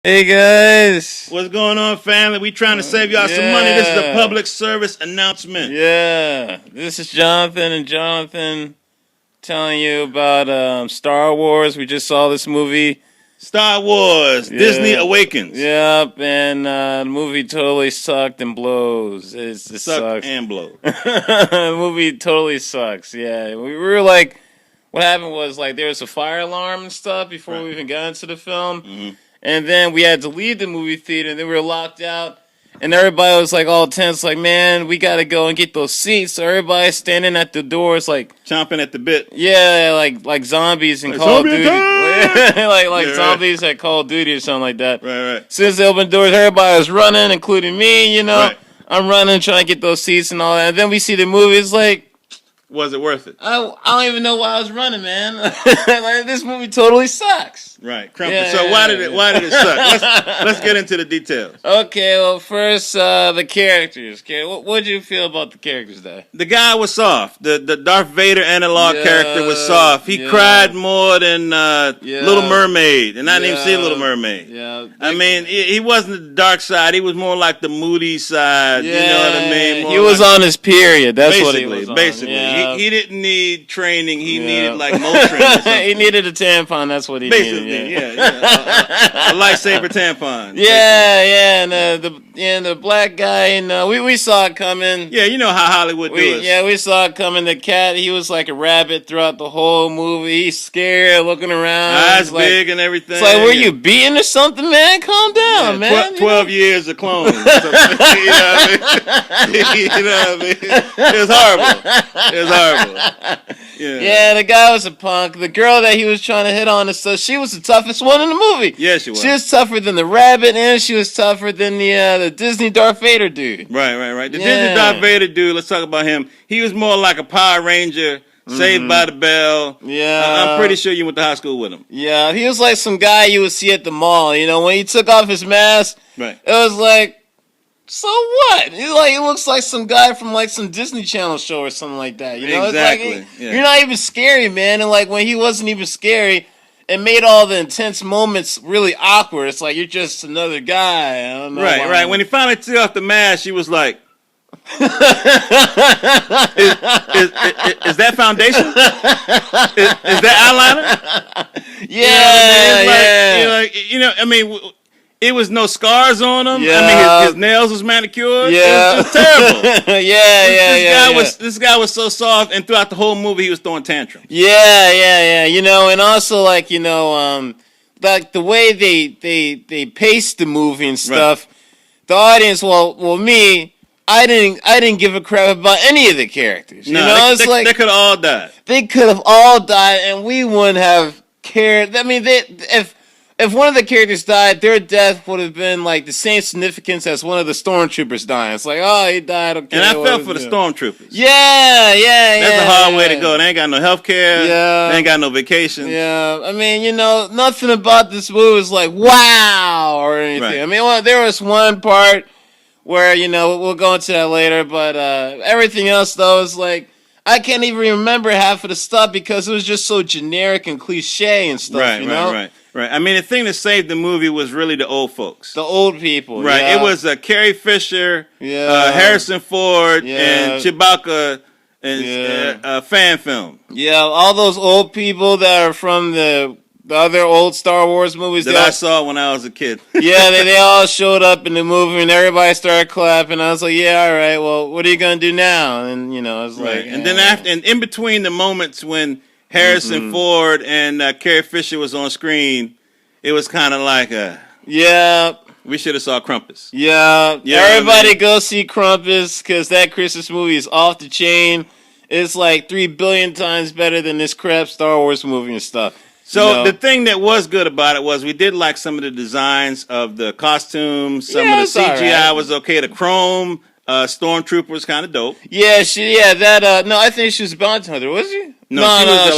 Hey guys. What's going on, family? We trying to save y'all some money. This is a public service announcement. Yeah. This is Jonathan and Jonathan telling you about Star Wars. We just saw this movie. Star Wars, Disney Awakens. Yep, and the movie totally sucked and blows. It sucks. And blows. The movie totally sucks. Yeah, we were like, what happened was like there was a fire alarm and stuff before we even got into the film. Mm-hmm. And then we had to leave the movie theater, and then we were locked out. And everybody was like all tense, like, man, we gotta go and get those seats. So everybody's standing at the doors, like chomping at the bit. Yeah, like zombies in Call of Duty. like zombies at Call of Duty or something like that. Right. As soon as they opened doors, everybody was running, including me. Right. I'm running, trying to get those seats and all that. And then we see the movie. It's like, was it worth it? I don't even know why I was running, man. Like, this movie totally sucks. Right, Crumpet. So why did it suck? Let's get into the details. Okay, well, first the characters. Okay, what did you feel about the characters there? The guy was soft. The Darth Vader analog character was soft. He cried more than Little Mermaid, and I didn't even see Little Mermaid. Yeah, I mean, he wasn't the dark side. He was more like the moody side. Yeah, you know what I mean? More he was on his period. That's what he was on. Basically, yeah. he didn't need training. He needed like Motrin. He needed a tampon. That's what he needed. A lightsaber tampon. Yeah, and the black guy, and we saw it coming. Yeah, you know how Hollywood do it. Yeah, we saw it coming. The cat, he was like a rabbit throughout the whole movie. He's scared, looking around. Eyes big and everything. It's like, were you beaten or something, man? Calm down, man. 12 years of clone. You know what I mean? It was horrible. Yeah, the guy was a punk. The girl that he was trying to hit on, so she was the toughest one in the movie. Yeah, she was. She was tougher than the rabbit, and she was tougher than the Disney Darth Vader dude. Right. The Disney Darth Vader dude, let's talk about him. He was more like a Power Ranger, Saved by the Bell. Yeah. I'm pretty sure you went to high school with him. Yeah, he was like some guy you would see at the mall. You know, when he took off his mask, it was like, so what? He looks like some guy from like some Disney Channel show or something like that. You know, exactly. It's like, you're not even scary, man. And like when he wasn't even scary, it made all the intense moments really awkward. It's like you're just another guy. I don't know. Right. When he finally took off the mask, he was like, is that foundation? Is that eyeliner? Yeah. It was no scars on him. Yeah. I mean, his nails was manicured. Yeah. It was just terrible. This guy was so soft, and throughout the whole movie, he was throwing tantrums. Yeah. You know, and also like like the way they paced the movie and stuff. Right. The audience, me, I didn't give a crap about any of the characters. No, you know, they could have all died. They could have all died, and we wouldn't have cared. I mean, if one of the characters died, their death would have been like the same significance as one of the stormtroopers dying. It's like, oh, he died. Okay, and I felt for the stormtroopers. Yeah. That's a hard way to go. They ain't got no health care. Yeah. They ain't got no vacation. Yeah. I mean, nothing about this movie was like, wow, or anything. Right. I mean, there was one part where, we'll go into that later, but everything else, though, is like, I can't even remember half of the stuff because it was just so generic and cliche and stuff, Right. I mean, the thing that saved the movie was really the old folks. The old people. Right. Yeah. It was Carrie Fisher, Harrison Ford, and Chewbacca and fan film. Yeah, all those old people that are from the other old Star Wars movies that I saw when I was a kid. Yeah, they all showed up in the movie and everybody started clapping. I was like, yeah, all right, well, what are you going to do now? And, I was like... And then after, and in between the moments when Harrison Ford and Carrie Fisher was on screen, it was kind of like we should have saw Krampus. Yeah, everybody go see Krampus because that Christmas movie is off the chain. It's like 3 billion times better than this crap Star Wars movie and stuff. So the thing that was good about it was we did like some of the designs of the costumes. Some of the CGI was okay. The chrome stormtrooper was kind of dope. Yeah, no, I think she was a bounty hunter, was she? No,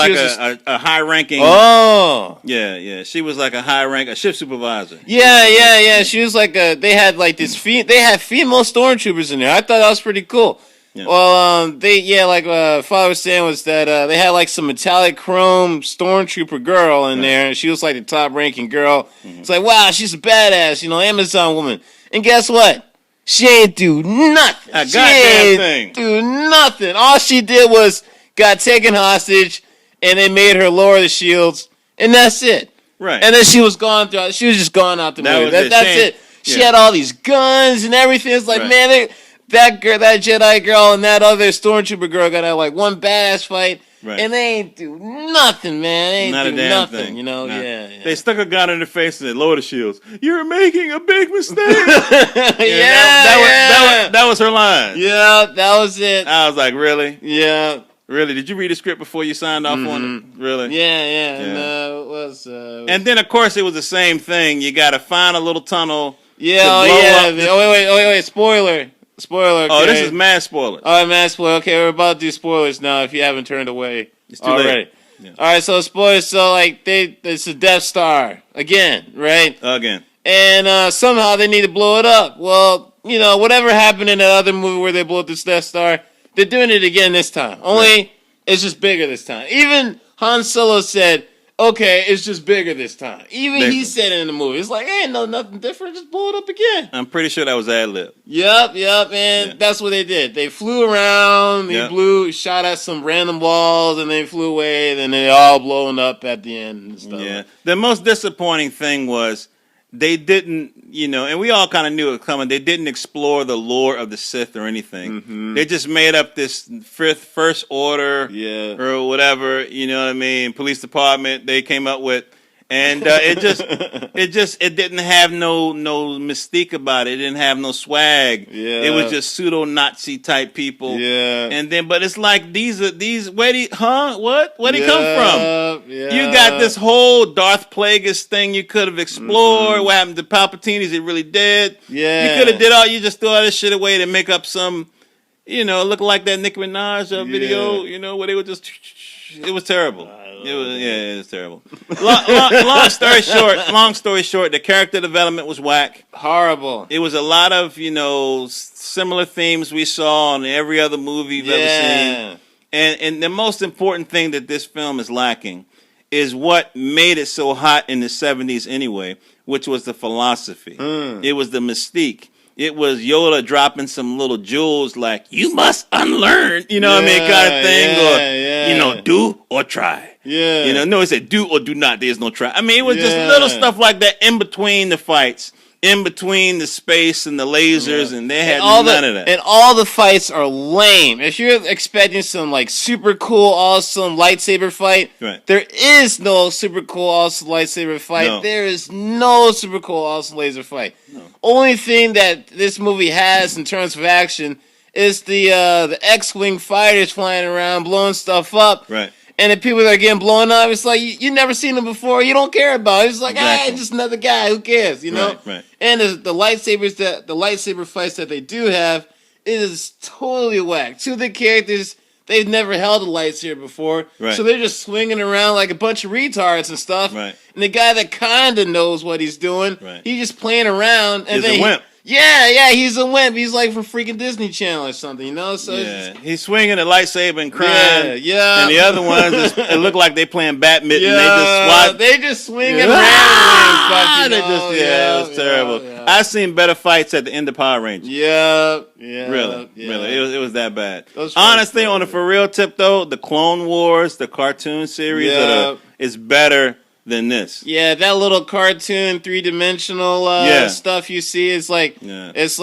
she was a high-ranking... Oh! Yeah, she was like a ship supervisor. Yeah, she was like they had like this... They had female stormtroopers in there. I thought that was pretty cool. Yeah. Well, Father was saying was that they had like some metallic chrome stormtrooper girl in there, and she was like the top ranking girl. Mm-hmm. It's like, wow, she's a badass, Amazon woman. And guess what? She ain't do nothing. A goddamn thing. Do nothing. All she did was got taken hostage, and they made her lower the shields, and that's it. Right. And then she was gone through. She was just gone out the movie. That's it. She had all these guns and everything. It's like, man, that girl, that Jedi girl, and that other stormtrooper girl got like one badass fight, and they ain't do nothing, man. They ain't Not do a damn nothing, thing. Yeah. They stuck a gun in her face and said, "Lower the shields. You're making a big mistake." That was her line. Yeah, that was it. I was like, really? Yeah. Really? Did you read the script before you signed off on it? Really? Yeah. And it was. And then of course it was the same thing. You got to find a little tunnel. Yeah. Wait. Spoiler. Okay. Oh, this is mad spoilers. All right, mad spoiler. Okay, we're about to do spoilers now. If you haven't turned away, it's too late. Yeah. All right, so spoilers. So it's a Death Star again, right? Again. And somehow they need to blow it up. Well, whatever happened in that other movie where they blew up this Death Star, they're doing it again this time. Only it's just bigger this time. Even Han Solo said, okay, it's just bigger this time. Even he said it in the movie. It's like, hey, nothing different. Just blow it up again. I'm pretty sure that was ad-lib. Yep, and that's what they did. They flew around, shot at some random walls, and they flew away, and then they all blown up at the end and stuff. Yeah. The most disappointing thing was they didn't, and we all kind of knew it coming. They didn't explore the lore of the Sith or anything. Mm-hmm. They just made up this first order or whatever, you know what I mean? Police department they came up with. And it didn't have no mystique about it. It didn't have no swag. Yeah. It was just pseudo-Nazi type people. Yeah. And then, but it's like these where'd he come from? Yeah. You got this whole Darth Plagueis thing you could have explored. What happened to Palpatine? Is he really dead? Yeah. You could have you just threw all this shit away to make up some, look like that Nicki Minaj video, where they were just, it was terrible. It was terrible. Long story short, the character development was whack. Horrible. It was a lot of, similar themes we saw in every other movie you've ever seen. And the most important thing that this film is lacking is what made it so hot in the 70s anyway, which was the philosophy. It was the mystique. It was Yoda dropping some little jewels like, you must unlearn, kind of thing, or, do or try. Yeah. No, he said do or do not. There's no try. I mean, it was just little stuff like that in between the fights, in between the space and the lasers, and they had none of that. And all the fights are lame. If you're expecting some like super cool, awesome lightsaber fight, there is no super cool, awesome lightsaber fight. No. There is no super cool, awesome laser fight. No. Only thing that this movie has in terms of action is the X-wing fighters flying around, blowing stuff up. Right. And the people that are getting blown up, it's like, you never seen them before. You don't care about it. It's like, just another guy. Who cares, Right. And the lightsaber fights that they do have, it is totally whack. Two of the characters, they've never held a lightsaber before. Right. So they're just swinging around like a bunch of retards and stuff. Right. And the guy that kind of knows what he's doing, he's just playing around. And he's a wimp. Yeah, he's a wimp. He's like from freaking Disney Channel or something, So he's swinging a lightsaber and crying. Yeah. And the other ones, it looked like they playing badminton. Yeah. They just swinging around. It was terrible. Yeah. I've seen better fights at the end of Power Rangers. Yeah. Really. It was that bad. Honestly, on the for real tip though, the Clone Wars, the cartoon series, is better than this. Yeah, that little cartoon 3-dimensional stuff you see is like it's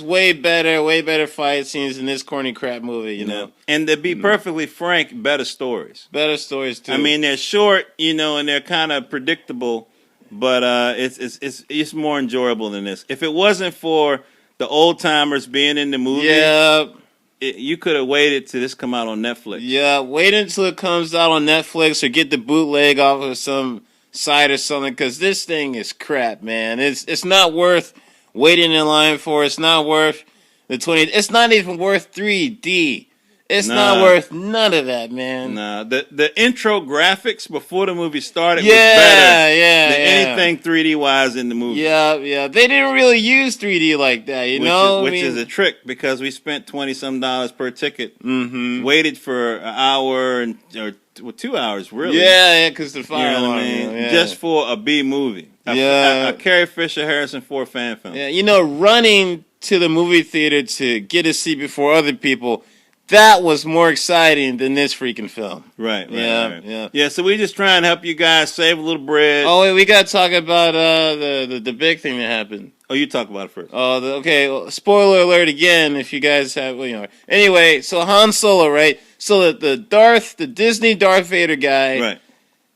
way better fight scenes than this corny crap movie, And to be perfectly frank, better stories. Better stories too. I mean, they're short, and they're kind of predictable, but it's more enjoyable than this. If it wasn't for the old timers being in the movie, you could have waited till this come out on Netflix. Yeah, wait until it comes out on Netflix or get the bootleg off of some site or something, because this thing is crap, man. It's not worth waiting in line for. It's not worth the 20. It's not even worth 3D. It's not worth none of that, man. Nah, the intro graphics before the movie started was Yeah, better yeah, than yeah. anything 3D wise in the movie. Yeah, yeah. They didn't really use 3D like that, you know? Which is a trick because we spent $20-some per ticket, waited for an hour or 2 hours, really. Yeah, because the fire You know what alarm. I mean? Yeah. Just for a B movie. A Carrie Fisher, Harrison Ford fan film. Yeah, you know, running to the movie theater to get a seat before other people, that was more exciting than this freaking film. Right. Yeah. Yeah, so we just try and help you guys save a little bread. Oh, wait, we got to talk about the big thing that happened. Oh, you talk about it first. Oh, okay. Well, spoiler alert again if you guys have, well, you know. Anyway, so Han Solo, right? So the Disney Darth Vader guy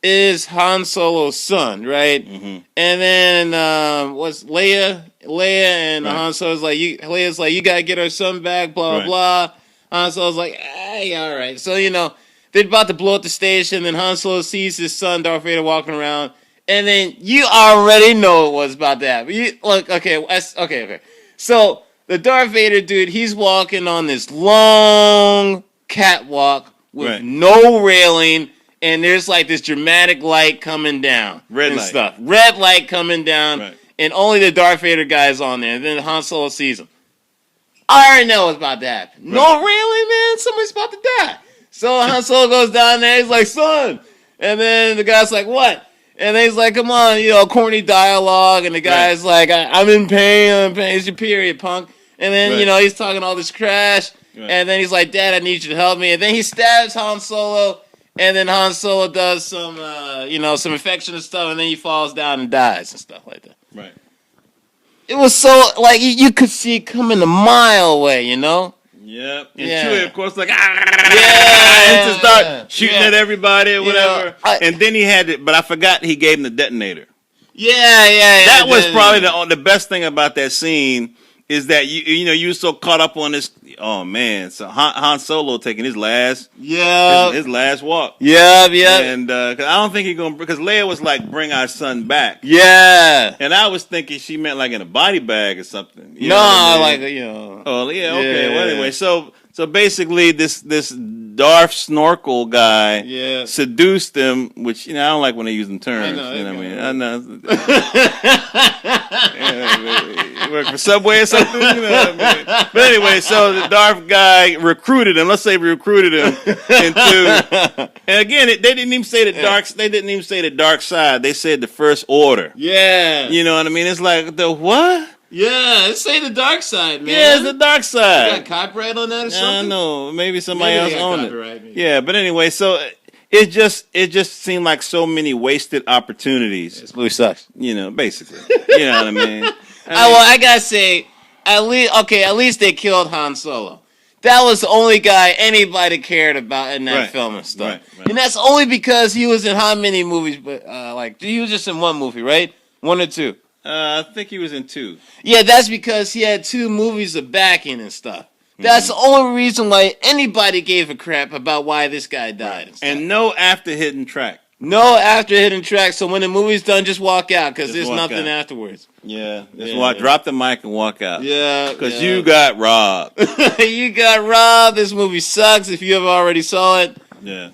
is Han Solo's son, right? Mm-hmm. And then what's Leia and Han Solo's like, Leia's like, you gotta get our son back, blah blah blah. Han Solo's like, hey, all right. So you know they're about to blow up the station. Then Han Solo sees his son Darth Vader walking around, and then you already know what's about to happen. Okay. So the Darth Vader dude, he's walking on this long catwalk with no railing. And there's like this dramatic light coming down. Red light coming down. And only the Darth Vader guy is on there. And then Han Solo sees him. I already know what's about to happen. No, really, man? Somebody's about to die. So Han Solo goes down there. He's like, son. And then the guy's like, what? And then he's like, come on, you know, corny dialogue. And the guy's like, I'm in pain. It's your period, punk. And then, you know, he's talking all this trash. And then he's like, Dad, I need you to help me. And then he stabs Han Solo. And then Han Solo does some, some affectionate stuff, and then he falls down and dies and stuff like that. Right. It was so, like, you could see it coming a mile away, you know? Yep. And Chewie, of course, like, and to start shooting at everybody or whatever. And then he had it, but I forgot he gave him the detonator. Yeah. That was probably the best thing about that scene is that you were so caught up on this. Oh man! So Han Solo taking his last walk. Yeah. And cause I don't think because Leia was like, "Bring our son back." Yeah. And I was thinking she meant like in a body bag or something. You know what I mean? Oh yeah. Okay. Well, anyway, so basically this Darth Snorkel guy seduced them, which I don't like when they use them terms. I know. Work for Subway or something. But anyway, so the Darth guy recruited him. Let's say recruited him into. And again, they didn't even say the dark. They didn't even say the dark side. They said the First Order. Yeah. You know what I mean? It's like the what? Yeah, let's say the dark side, man. Yeah, it's the dark side. You got copyright on that or something? I don't know. Maybe somebody else owned it. Maybe. Yeah, but anyway, so it just seemed like so many wasted opportunities. This movie sucks. Basically. You know what I mean? I gotta say, at least they killed Han Solo. That was the only guy anybody cared about in that film and stuff. Right. And that's only because he was in how many movies? But he was just in one movie, right? One or two. I think he was in 2. Yeah, that's because he had 2 movies of backing and stuff. That's the only reason why anybody gave a crap about why this guy died. And no after hidden track. No after hidden track. So when the movie's done, just walk out because there's nothing afterwards. Yeah, drop the mic and walk out. Yeah, because you got robbed. You got robbed. This movie sucks. If you ever already saw it. Yeah.